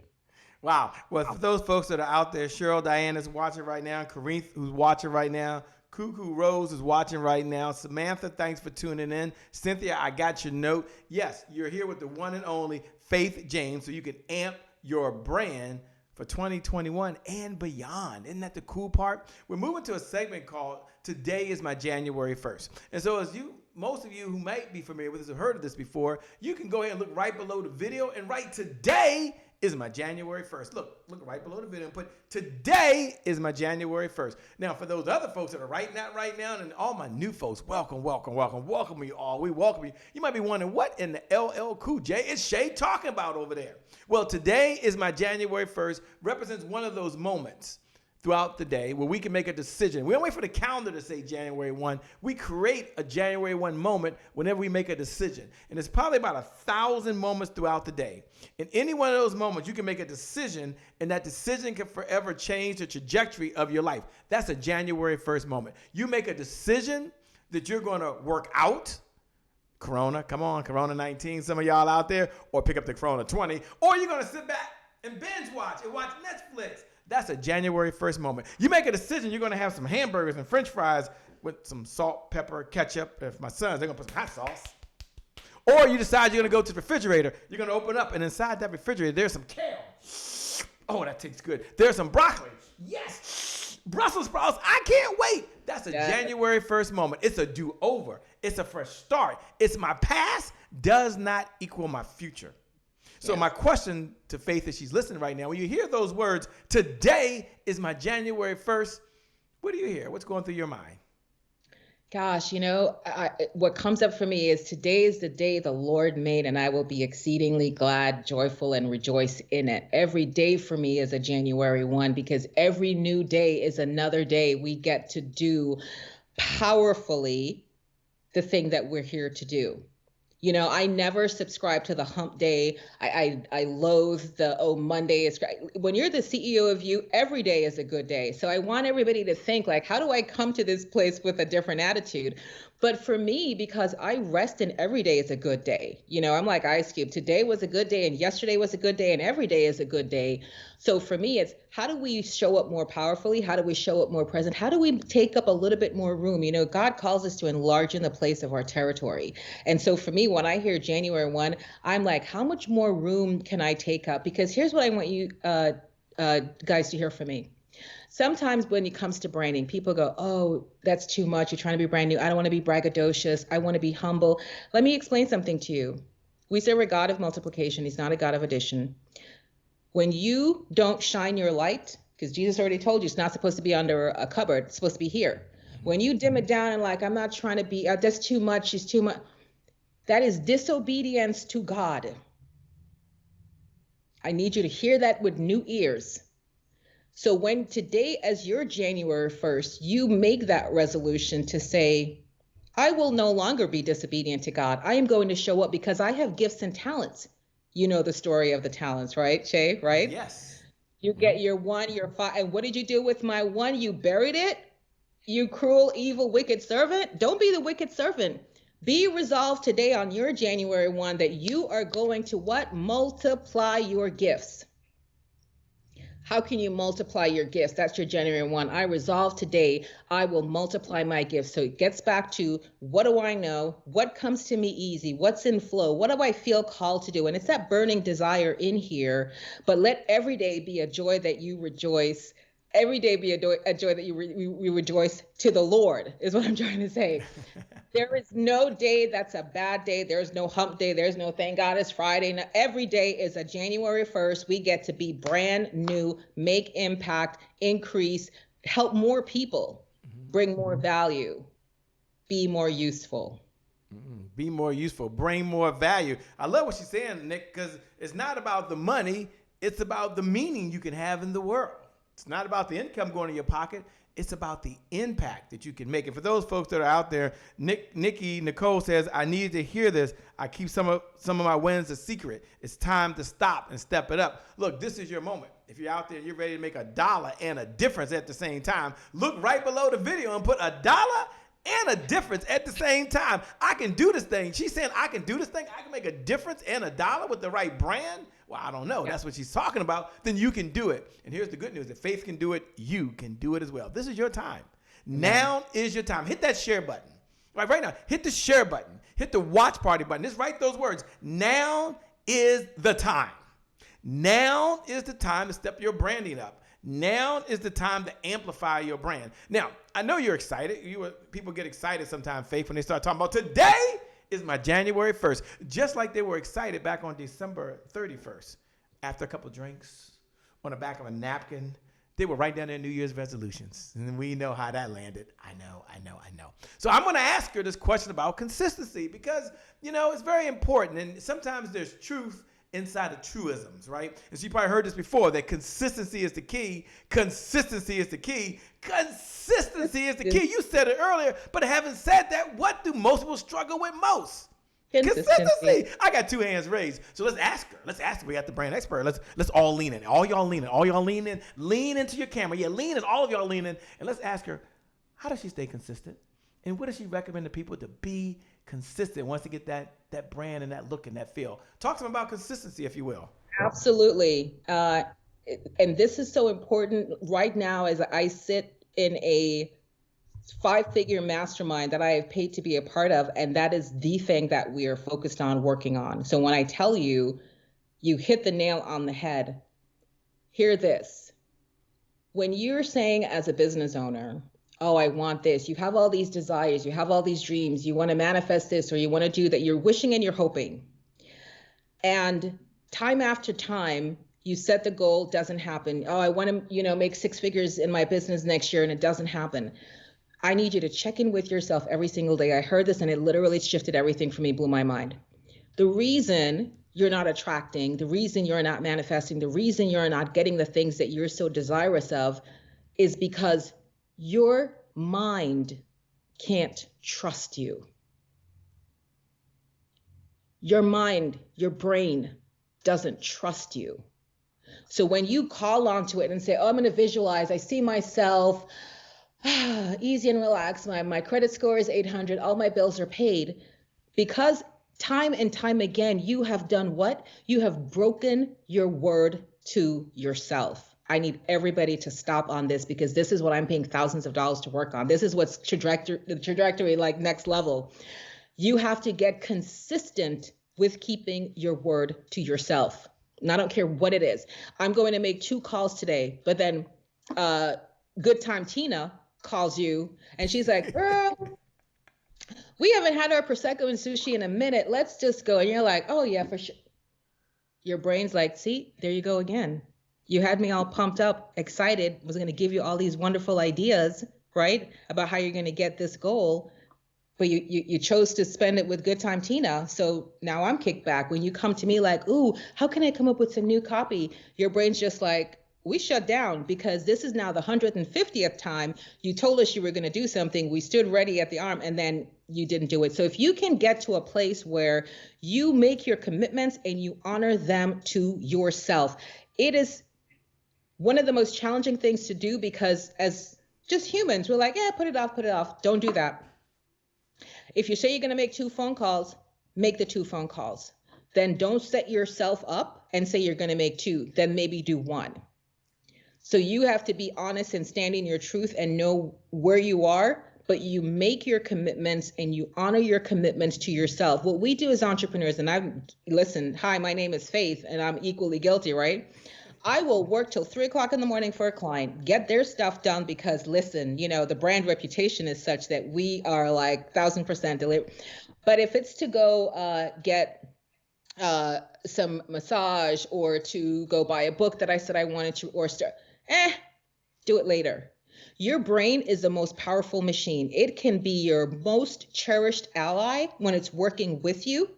Wow. Well, for those folks that are out there, Cheryl Diane is watching right now, Kareem who's watching right now, Cuckoo Rose is watching right now. Samantha, thanks for tuning in. Cynthia, I got your note. Yes, you're here with the one and only Faith James, so you can amp your brand for 2021 and beyond. Isn't that the cool part? We're moving to a segment called Today is My January 1st. And so as most of you who might be familiar with this have heard of this before, you can go ahead and look right below the video and write today is my January 1st. Look right below the video and put today is my January 1st. Now, for those other folks that are writing that right now, and all my new folks, welcome you all. We welcome you. You might be wondering, what in the LL Cool J is Shay talking about over there? Well, today is my January 1st represents one of those moments throughout the day where we can make a decision. We don't wait for the calendar to say January 1. We create a January 1 moment whenever we make a decision. And it's probably about 1,000 moments throughout the day. In any one of those moments, you can make a decision, and that decision can forever change the trajectory of your life. That's a January 1st moment. You make a decision that you're going to work out. Corona, come on, Corona 19, some of y'all out there, or pick up the Corona 20, or you're going to sit back and binge watch and watch Netflix. That's a January 1st moment. You make a decision, you're going to have some hamburgers and french fries with some salt, pepper, ketchup. If my sons, they're going to put some hot sauce. Or you decide you're going to go to the refrigerator. You're going to open up, and inside that refrigerator, there's some kale. Oh, that tastes good. There's some broccoli. Yes. Brussels sprouts. I can't wait. That's a January 1st moment. It's a do-over. It's a fresh start. It's my past does not equal my future. So my question to Faith, as she's listening right now, when you hear those words, today is my January 1st, what do you hear? What's going through your mind? Gosh, what comes up for me is today is the day the Lord made, and I will be exceedingly glad, joyful, and rejoice in it. Every day for me is a January 1 because every new day is another day we get to do powerfully the thing that we're here to do. I never subscribe to the hump day. I loathe the, Monday is great. When you're the CEO of you, every day is a good day. So I want everybody to think like, how do I come to this place with a different attitude? But for me, because I rest in every day is a good day. I'm like Ice Cube. Today was a good day and yesterday was a good day and every day is a good day. So for me, it's how do we show up more powerfully? How do we show up more present? How do we take up a little bit more room? God calls us to enlarge in the place of our territory. And so for me, when I hear January 1, I'm like, how much more room can I take up? Because here's what I want you guys to hear from me. Sometimes when it comes to branding, people go, oh, that's too much. You're trying to be brand new. I don't want to be braggadocious. I want to be humble. Let me explain something to you. We serve a God of multiplication. He's not a God of addition. When you don't shine your light, because Jesus already told you it's not supposed to be under a cupboard, it's supposed to be here. When you dim it down and like, I'm not trying to be, that's too much, it's too much. That is disobedience to God. I need you to hear that with new ears. So when today, as your January 1st, you make that resolution to say, I will no longer be disobedient to God. I am going to show up because I have gifts and talents. You know the story of the talents, right, Shay? Right? Yes. You get your 1, your 5. And what did you do with my 1? You buried it? You cruel, evil, wicked servant. Don't be the wicked servant. Be resolved today on your January 1 that you are going to what? Multiply your gifts. How can you multiply your gifts? That's your January 1. I resolve today, I will multiply my gifts. So it gets back to what do I know? What comes to me easy? What's in flow? What do I feel called to do? And it's that burning desire in here. But let every day be a joy that you rejoice. Every day be a joy that you rejoice to the Lord is what I'm trying to say. There is no day that's a bad day. There's no hump day. There's no thank God it's Friday. No, every day is a January 1st. We get to be brand new, make impact, increase, help more people, bring more value, be more useful. Be more useful, bring more value. I love what she's saying, Nick, because it's not about the money. It's about the meaning you can have in the world. It's not about the income going in your pocket. It's about the impact that you can make. And for those folks that are out there, Nicole says, I need to hear this. I keep some of my wins a secret. It's time to stop and step it up. Look, this is your moment. If you're out there and you're ready to make $1 and a difference at the same time, look right below the video and put $1 and a difference at the same time. I can do this thing. She's saying I can do this thing. I can make a difference and $1 with the right brand. Well, I don't know. That's what she's talking about. Then you can do it. And here's the good news. If Faith can do it, you can do it as well. This is your time. Now is your time. Hit that share button. Right now, hit the share button. Hit the watch party button. Just write those words. Now is the time. Now is the time to step your branding up. Now is the time to amplify your brand. Now, I know you're excited. People get excited sometimes, Faith, when they start talking about today is my January 1st. Just like they were excited back on December 31st. After a couple drinks, on the back of a napkin, they were write down their New Year's resolutions. And we know how that landed. I know. So I'm going to ask her this question about consistency because, it's very important. And sometimes there's truth inside of truisms, right? And so you probably heard this before, that consistency is the key. Consistency is the key. Consistency is the key. You said it earlier, but having said that, what do most people struggle with most? Consistency. I got 2 hands raised. So let's ask her. We got the brand expert. Let's all lean in. All y'all lean in. Lean into your camera. Yeah, lean in. All of y'all lean in. And let's ask her, how does she stay consistent? And what does she recommend to people to be consistent once they get that brand and that look and that feel? Talk to them about consistency, if you will. Absolutely. And this is so important right now as I sit in a 5-figure mastermind that I have paid to be a part of. And that is the thing that we are focused on working on. So when I tell you, you hit the nail on the head, hear this. When you're saying as a business owner, oh, I want this, you have all these desires, you have all these dreams, you want to manifest this, or you want to do that, you're wishing and you're hoping. And time after time, you set the goal, doesn't happen. Oh, I want to, make 6 figures in my business next year, and it doesn't happen. I need you to check in with yourself every single day. I heard this and it literally shifted everything for me, blew my mind. The reason you're not attracting, the reason you're not manifesting, the reason you're not getting the things that you're so desirous of is because your mind can't trust you. Your mind, your brain doesn't trust you. So when you call onto it and say, oh, I'm going to visualize, I see myself easy and relaxed. My credit score is 800. All my bills are paid. Because time and time again, you have done what? You have broken your word to yourself. I need everybody to stop on this because this is what I'm paying thousands of dollars to work on. This is what's the trajectory like next level. You have to get consistent with keeping your word to yourself. And I don't care what it is. I'm going to make 2 calls today, but then Good Time Tina calls you and she's like, girl, we haven't had our Prosecco and sushi in a minute. Let's just go. And you're like, oh yeah, for sure. Your brain's like, see, there you go again. You had me all pumped up, excited, was going to give you all these wonderful ideas, right? About how you're going to get this goal. But you chose to spend it with Good Time Tina. So now I'm kicked back. When you come to me like, ooh, how can I come up with some new copy? Your brain's just like, we shut down because this is now the 150th time you told us you were going to do something. We stood ready at the arm and then you didn't do it. So if you can get to a place where you make your commitments and you honor them to yourself, it is one of the most challenging things to do because as just humans, we're like, yeah, put it off. Don't do that. If you say you're going to make 2 phone calls, make the 2 phone calls. Then don't set yourself up and say you're going to make 2, then maybe do 1. So you have to be honest and stand in your truth and know where you are, but you make your commitments and you honor your commitments to yourself. What we do as entrepreneurs, and listen, hi, my name is Faith, and I'm equally guilty, right? I will work till 3:00 in the morning for a client, get their stuff done because listen, the brand reputation is such that we are like 1000% delivered. But if it's to go get some massage or to go buy a book that I said I wanted to or start, do it later. Your brain is the most powerful machine. It can be your most cherished ally when it's working with you,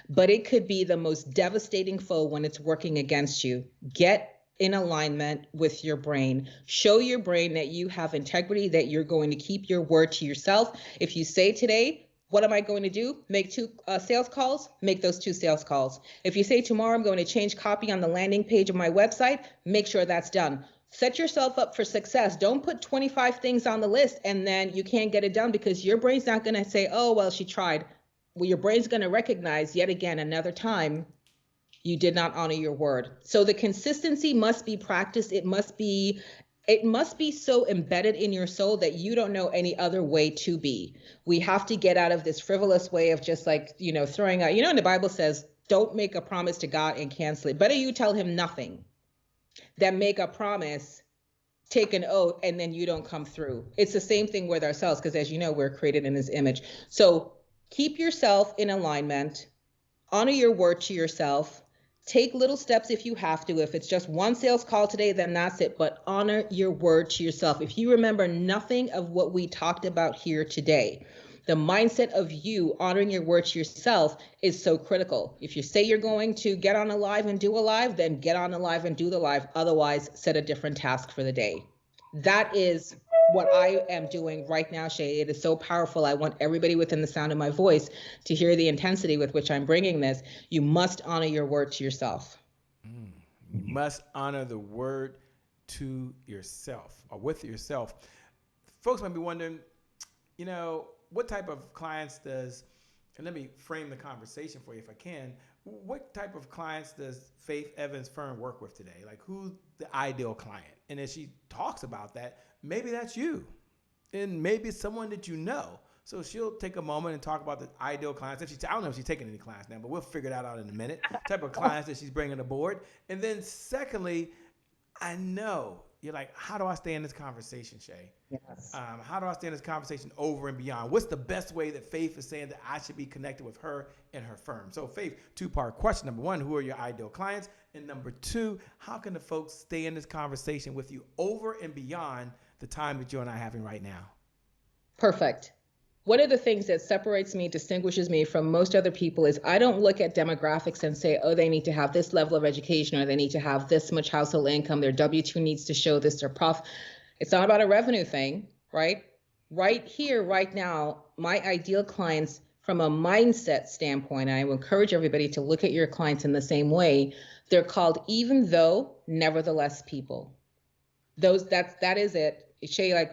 but it could be the most devastating foe when it's working against you. Get in alignment with your brain. Show your brain that you have integrity, that you're going to keep your word to yourself. If you say today, what am I going to do? Make 2 sales calls, make those 2 sales calls. If you say tomorrow, I'm going to change copy on the landing page of my website, make sure that's done. Set yourself up for success. Don't put 25 things on the list and then you can't get it done because your brain's not going to say, oh, well, she tried. Well, your brain's going to recognize yet again another time you did not honor your word. So the consistency must be practiced. It must be so embedded in your soul that you don't know any other way to be. We have to get out of this frivolous way of just like, throwing out, and the Bible says, don't make a promise to God and cancel it. Better you tell him nothing than make a promise, take an oath, and then you don't come through. It's the same thing with ourselves because as you know, we're created in his image. So keep yourself in alignment, honor your word to yourself. Take little steps if you have to. If it's just 1 sales call today, then that's it. But honor your word to yourself. If you remember nothing of what we talked about here today, The mindset of you honoring your word to yourself is so critical. If you say you're going to get on a live and do a live, then get on a live and do the live. Otherwise, set a different task for the day. That is what I am doing right now, Shay. It is so powerful. I want everybody within the sound of my voice to hear the intensity with which I'm bringing this. You must honor your word to yourself. You must honor the word to yourself or with yourself. Folks might be wondering, what type of clients does, and let me frame the conversation for you if I can, what type of clients does Faith Evans' firm work with today? Like, who's the ideal client? And as she talks about that, maybe that's you. And maybe it's someone that you know. So she'll take a moment and talk about the ideal clients. I don't know if she's taking any clients now, but we'll figure that out in a minute. Type of clients that she's bringing aboard. And then secondly, I know you're like, how do I stay in this conversation, Shay? Yes. How do I stay in this conversation over and beyond? What's the best way that Faith is saying that I should be connected with her and her firm? So Faith, two-part question. Number one, who are your ideal clients? And number two, how can the folks stay in this conversation with you over and beyond the time that you and I are having right now? Perfect. One of the things that separates me, distinguishes me from most other people is I don't look at demographics and say, oh, they need to have this level of education or they need to have this much household income. Their W-2 needs to show this, their prof. It's not about a revenue thing, right? Right here, right now, my ideal clients from a mindset standpoint, and I will encourage everybody to look at your clients in the same way. They're called even though, nevertheless people. That is it. Shay, like,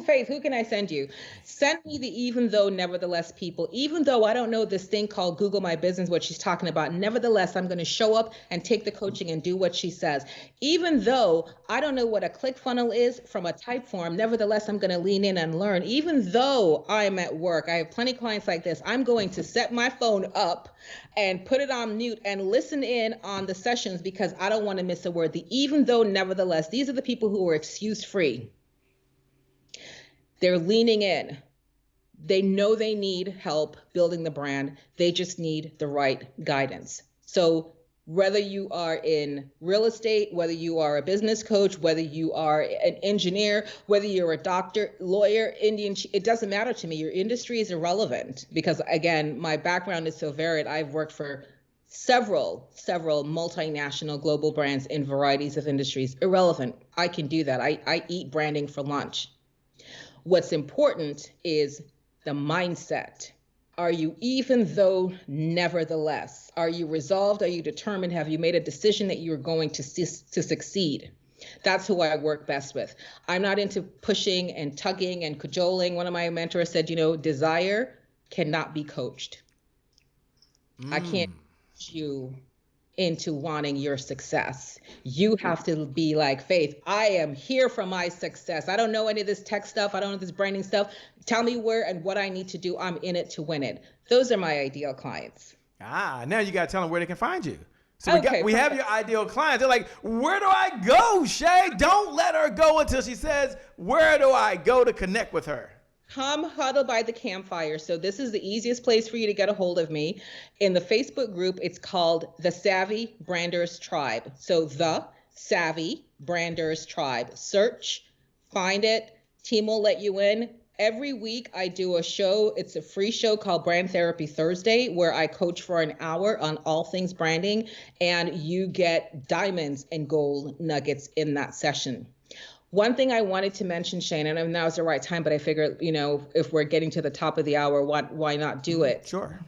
Faith, who can I send you? Send me the even though, nevertheless people. Even though I don't know this thing called Google My Business, what she's talking about, nevertheless, I'm going to show up and take the coaching and do what she says. Even though I don't know what a ClickFunnels is from a type form, nevertheless, I'm going to lean in and learn. Even though I'm at work, I have plenty of clients like this. I'm going to set my phone up and put it on mute and listen in on the sessions because I don't want to miss a word. The even though, nevertheless, these are the people who are excuse free. They're leaning in. They know they need help building the brand. They just need the right guidance. So whether you are in real estate, whether you are a business coach, whether you are an engineer, whether you're a doctor, lawyer, Indian, it doesn't matter to me. Your industry is irrelevant because, again, my background is so varied. I've worked for several multinational global brands in varieties of industries. Irrelevant. I can do that. I eat branding for lunch. What's important is the mindset. Are you even though, nevertheless? Are you resolved? Are you determined? Have you made a decision that you're going to succeed? That's who I work best with. I'm not into pushing and tugging and cajoling. One of my mentors said, desire cannot be coached. I can't coach you into wanting your success. You have to be like, Faith, I am here for my success. I don't know any of this tech stuff. I don't know this branding stuff. Tell me where and what I need to do. I'm in it to win it. Those are my ideal clients. Now you got to tell them where they can find you. So we have your ideal clients. They're like, where do I go, Shay? Don't let her go until she says, where do I go to connect with her? Come huddle by the campfire. So this is the easiest place for you to get a hold of me. In the Facebook group, it's called The Savvy Branders Tribe. So The Savvy Branders Tribe. Search, find it. Team will let you in. Every week I do a show. It's a free show called Brand Therapy Thursday, where I coach for an hour on all things branding, and you get diamonds and gold nuggets in that session. One thing I wanted to mention, Shane, and now is the right time, but I figured, if we're getting to the top of the hour, why not do it? Sure.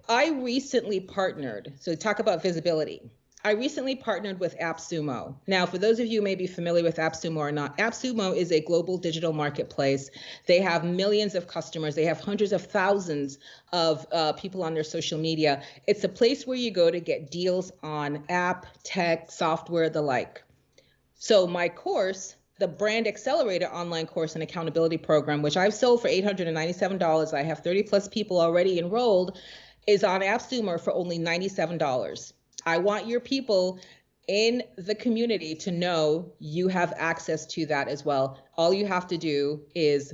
I recently partnered. So talk about visibility. I recently partnered with AppSumo. Now, for those of you who may be familiar with AppSumo or not, AppSumo is a global digital marketplace. They have millions of customers. They have hundreds of thousands of people on their social media. It's a place where you go to get deals on app, tech, software, the like. So my course, the Brand Accelerator online course and accountability program, which I've sold for $897. I have 30 plus people already enrolled, is on AppSumo for only $97. I want your people in the community to know you have access to that as well. All you have to do is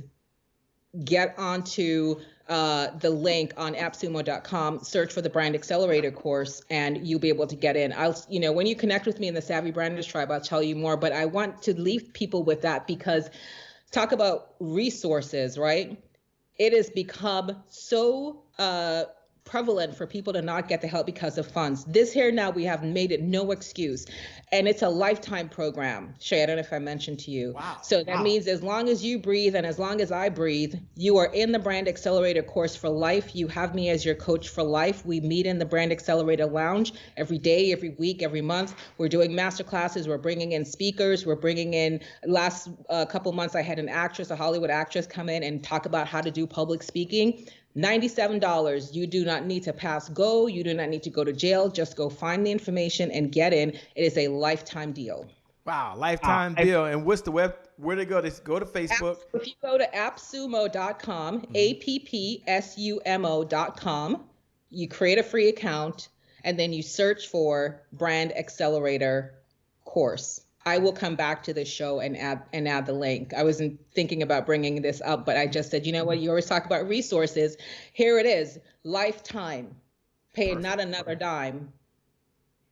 get onto the link on appsumo.com, search for the Brand Accelerator course, and you'll be able to get in. When you connect with me in the Savvy Branders Tribe, I'll tell you more, but I want to leave people with that because talk about resources, right? it has become so prevalent for people to not get the help because of funds. This here now, we have made it no excuse. And it's a lifetime program. Shay, I don't know if I mentioned to you. Wow. So that means as long as you breathe and as long as I breathe, you are in the Brand Accelerator course for life. You have me as your coach for life. We meet in the Brand Accelerator Lounge every day, every week, every month. We're doing master classes. We're bringing in speakers. We're bringing in, last couple months, I had an actress, a Hollywood actress, come in and talk about how to do public speaking. $97. You do not need to pass go. You do not need to go to jail. Just go find the information and get in. It is a lifetime deal. Wow, lifetime deal. And what's the web? Where they go? Go to Facebook. If you go to appsumo.com, appsumo.com, you create a free account, and then you search for Brand Accelerator course. I will come back to this show and add the link. I wasn't thinking about bringing this up, but I just said, you know what? You always talk about resources. Here it is, lifetime, paying not another dime.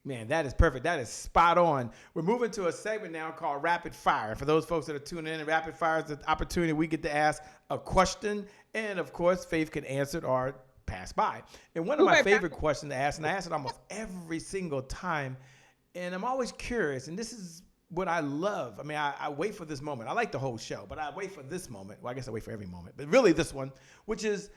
Man, that is perfect. That is spot on. We're moving to a segment now called Rapid Fire. For those folks that are tuning in, Rapid Fire is the opportunity we get to ask a question, and of course, Faith can answer it or pass by. And one of my favorite questions to ask, and I ask it almost every single time, and I'm always curious, and this is what I love. I mean, I wait for this moment. I like the whole show, but I wait for this moment. Well, I guess I wait for every moment, but really this one, which is,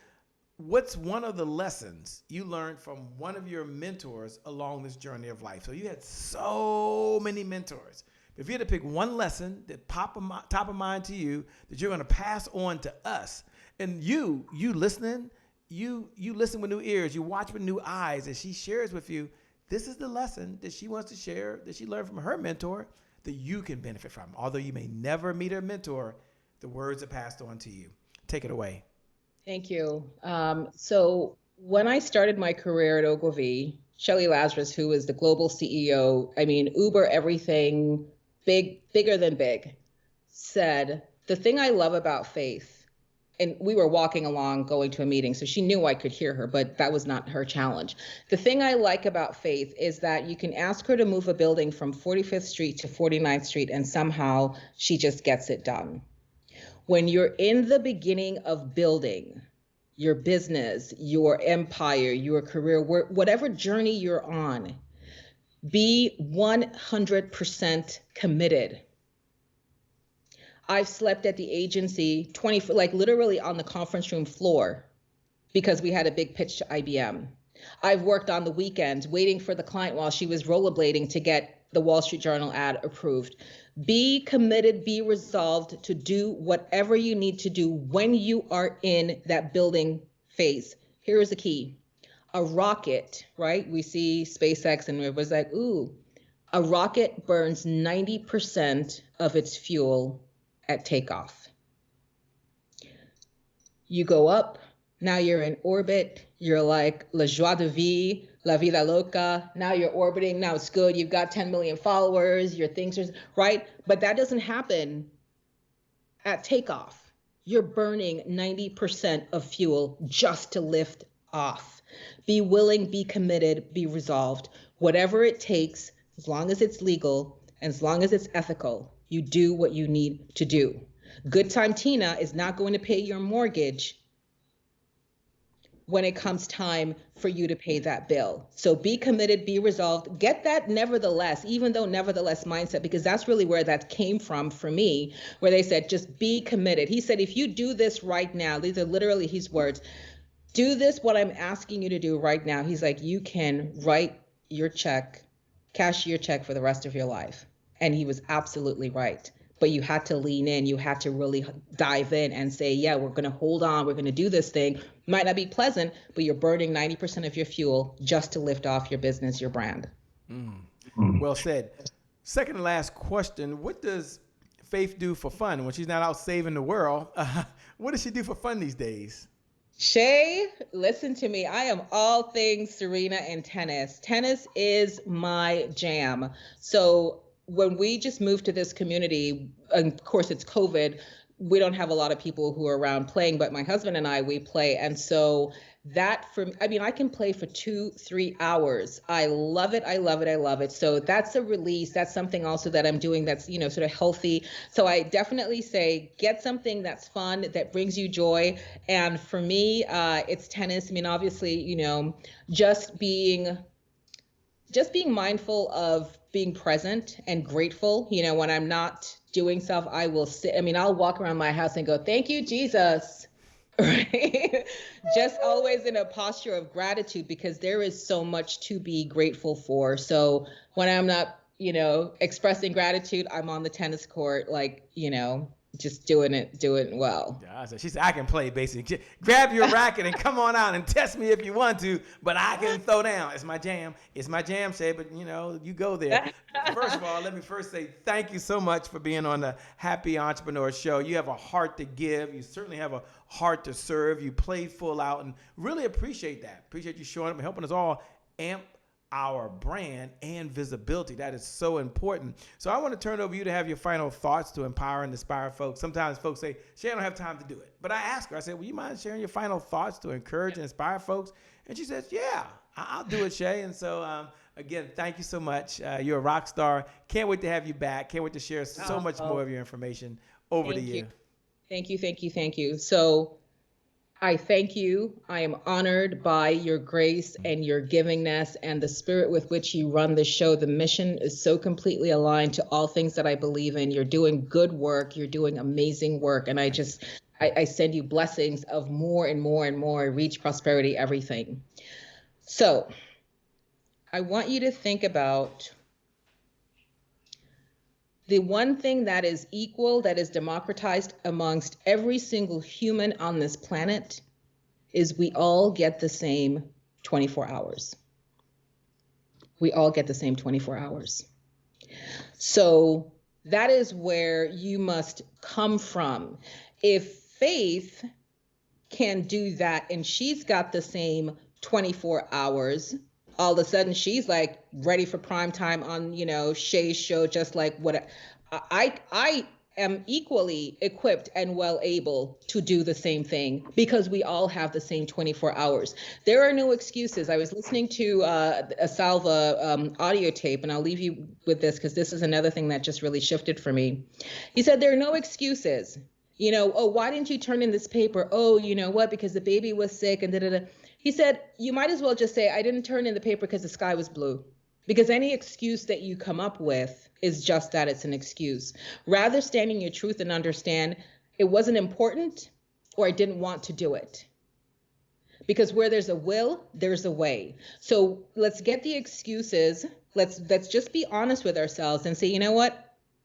what's one of the lessons you learned from one of your mentors along this journey of life? So you had so many mentors. If you had to pick one lesson that top of mind to you that you're going to pass on to us, and you listening, you listen with new ears, you watch with new eyes as she shares with you, this is the lesson that she wants to share, that she learned from her mentor, that you can benefit from. Although you may never meet her mentor, the words are passed on to you. Take it away. Thank you. So when I started my career at Ogilvy, Shelley Lazarus, who was the global CEO, I mean, Uber everything, bigger than big, said, the thing I love about Faith, and we were walking along going to a meeting, so she knew I could hear her, but that was not her challenge. The thing I like about Faith is that you can ask her to move a building from 45th Street to 49th Street, and somehow she just gets it done. When you're in the beginning of building your business, your empire, your career, whatever journey you're on, be 100% committed. I've slept at the agency literally on the conference room floor because we had a big pitch to IBM. I've worked on the weekends waiting for the client while she was rollerblading to get the Wall Street Journal ad approved. Be committed, be resolved to do whatever you need to do when you are in that building phase. Here is the key. A rocket, right? We see SpaceX and it was like, ooh, a rocket burns 90% of its fuel at takeoff. You go up, now you're in orbit, you're like la joie de vivre, la vida loca, now you're orbiting, now it's good, you've got 10 million followers, your things are, right? But that doesn't happen at takeoff. You're burning 90% of fuel just to lift off. Be willing, be committed, be resolved. Whatever it takes, as long as it's legal, and as long as it's ethical, you do what you need to do. Good Time Tina is not going to pay your mortgage when it comes time for you to pay that bill. So be committed, be resolved, get that nevertheless, even though nevertheless mindset, because that's really where that came from for me, where they said, just be committed. He said, if you do this right now, these are literally his words, do this, what I'm asking you to do right now. He's like, you can write your check, cash your check for the rest of your life. And he was absolutely right. But you had to lean in, you had to really dive in and say, yeah, we're gonna hold on, we're gonna do this thing. Might not be pleasant, but you're burning 90% of your fuel just to lift off your business, your brand. Well said. Second to last question, what does Faith do for fun when she's not out saving the world? What does she do for fun these days? Shay, listen to me. I am all things Serena and tennis. Tennis is my jam. So when we just moved to this community, of course it's COVID, we don't have a lot of people who are around playing, but my husband and I, we play. And so I can play for 2-3 hours. I love it. I love it. I love it. So that's a release. That's something also that I'm doing that's, sort of healthy. So I definitely say, get something that's fun, that brings you joy. And for me, it's tennis. I mean, obviously, just being mindful of being present and grateful. When I'm not doing stuff, I will sit. I mean, I'll walk around my house and go, thank you, Jesus. Right? Just always in a posture of gratitude, because there is so much to be grateful for. So when I'm not, expressing gratitude, I'm on the tennis court, just doing it well. Yeah, she said, I can play basically. Grab your racket and come on out and test me if you want to, but I can throw down. It's my jam. It's my jam, Shay, but you go there. First of all, let me first say thank you so much for being on the Happy Entrepreneur Show. You have a heart to give. You certainly have a heart to serve. You played full out, and really appreciate that. Appreciate you showing up and helping us all amp our brand and visibility. That is so important. So I want to turn it over to you to have your final thoughts to empower and inspire folks. Sometimes folks say, Shay, I don't have time to do it. But I asked her, I said, will you mind sharing your final thoughts to encourage and inspire folks? And she says, yeah, I'll do it, Shay. And so, again, thank you so much. You're a rock star. Can't wait to have you back. Can't wait to share so much more of your information. Over to you. Thank you. So I thank you. I am honored by your grace and your givingness and the spirit with which you run the show. The mission is so completely aligned to all things that I believe in. You're doing good work. You're doing amazing work. And I send you blessings of more and more and more, reach, prosperity, everything. So I want you to think about the one thing that is equal, that is democratized amongst every single human on this planet, is we all get the same 24 hours. We all get the same 24 hours. So that is where you must come from. If Faith can do that and she's got the same 24 hours, all of a sudden she's like ready for prime time on, Shay's show, just like what I am equally equipped and well able to do the same thing, because we all have the same 24 hours. There are no excuses. I was listening to a Salva audio tape, and I'll leave you with this because this is another thing that just really shifted for me. He said, there are no excuses. Oh, why didn't you turn in this paper? Oh, you know what? Because the baby was sick and da-da-da. He said, you might as well just say, I didn't turn in the paper because the sky was blue. Because any excuse that you come up with is just that, it's an excuse. Rather stand in your truth and understand it wasn't important, or I didn't want to do it. Because where there's a will, there's a way. So let's get the excuses. Let's just be honest with ourselves and say, you know what?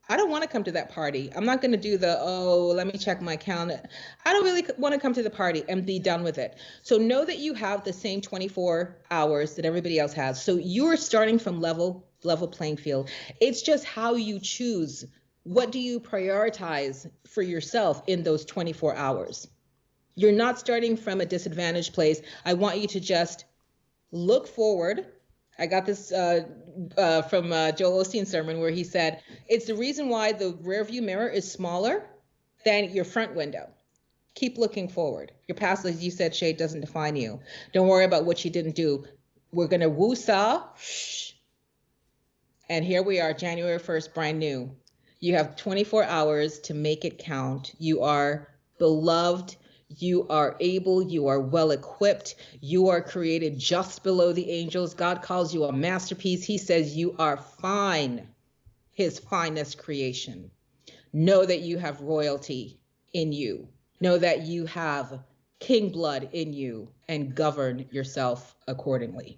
I don't want to come to that party. I'm not going to do let me check my calendar. I don't really want to come to the party, and be done with it. So know that you have the same 24 hours that everybody else has. So you're starting from level playing field. It's just how you choose. What do you prioritize for yourself in those 24 hours? You're not starting from a disadvantaged place. I want you to just look forward. I got this from Joel Osteen's sermon, where he said, it's the reason why the rear view mirror is smaller than your front window. Keep looking forward. Your past, as you said, Shay, doesn't define you. Don't worry about what you didn't do. We're going to woo-saw. And here we are, January 1st, brand new. You have 24 hours to make it count. You are beloved. You are able, you are well equipped, you are created just below the angels. God calls you a masterpiece. He says you are fine, his finest creation. Know that you have royalty in you. Know that you have king blood in you, and govern yourself accordingly.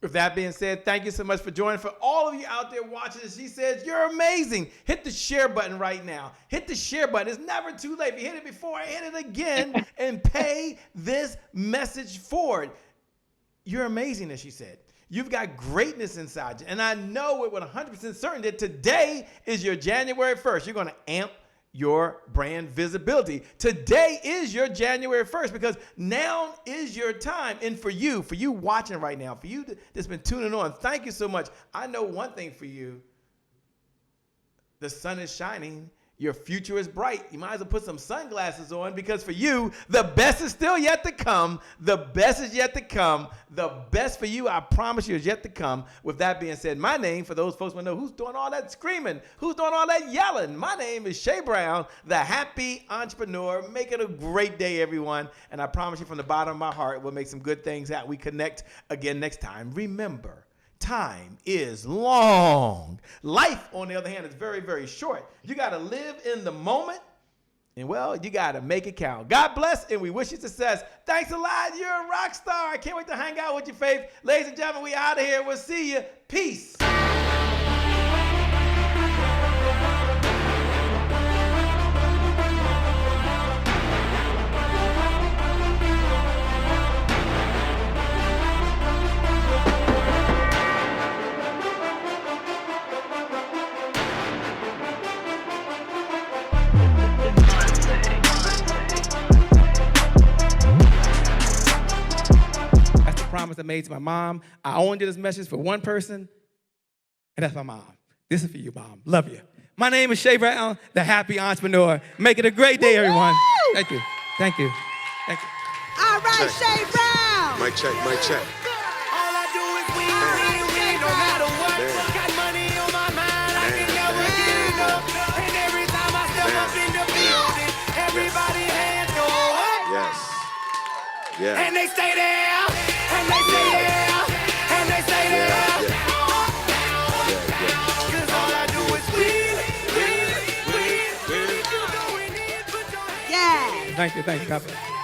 With that being said, thank you so much for joining. For all of you out there watching this, she says, you're amazing. Hit the share button right now. Hit the share button. It's never too late. If you hit it before, hit it again and pay this message forward. You're amazing, as she said. You've got greatness inside you. And I know with 100% certainty that today is your January 1st. You're going to amp your brand visibility. Today is your January 1st, because now is your time. And for you watching right now, for you that's been tuning on, thank you so much. I know one thing for you. The sun is shining. Your future is bright. You might as well put some sunglasses on because for you, the best is still yet to come. The best is yet to come. The best for you, I promise you, is yet to come. With that being said, my name, for those folks who know who's doing all that screaming, who's doing all that yelling, my name is Shay Brown, the happy entrepreneur. Make it a great day, everyone. And I promise you from the bottom of my heart, we'll make some good things out. We connect again next time. Remember, time is long. Life, on the other hand, is very, very short. You got to live in the moment, and, well, you got to make it count. God bless, and we wish you success. Thanks a lot. You're a rock star. I can't wait to hang out with you, Faith. Ladies and gentlemen, we out of here. We'll see you. Peace. Promise I made to my mom. I only did this message for one person, and that's my mom. This is for you, Mom. Love you. My name is Shay Brown, the happy entrepreneur. Make it a great day, everyone. Thank you. Thank you. Thank you. All right, Shay Brown. Mic check, mic check. All I do is win, no matter what. Got money on my mind, I can never get enough. And every time I step up in the building, everybody hands go up. Yes. Yeah. And they stay there, and they stay there, and they stay there. Cause all I do is win. Yeah. Thank you. God bless.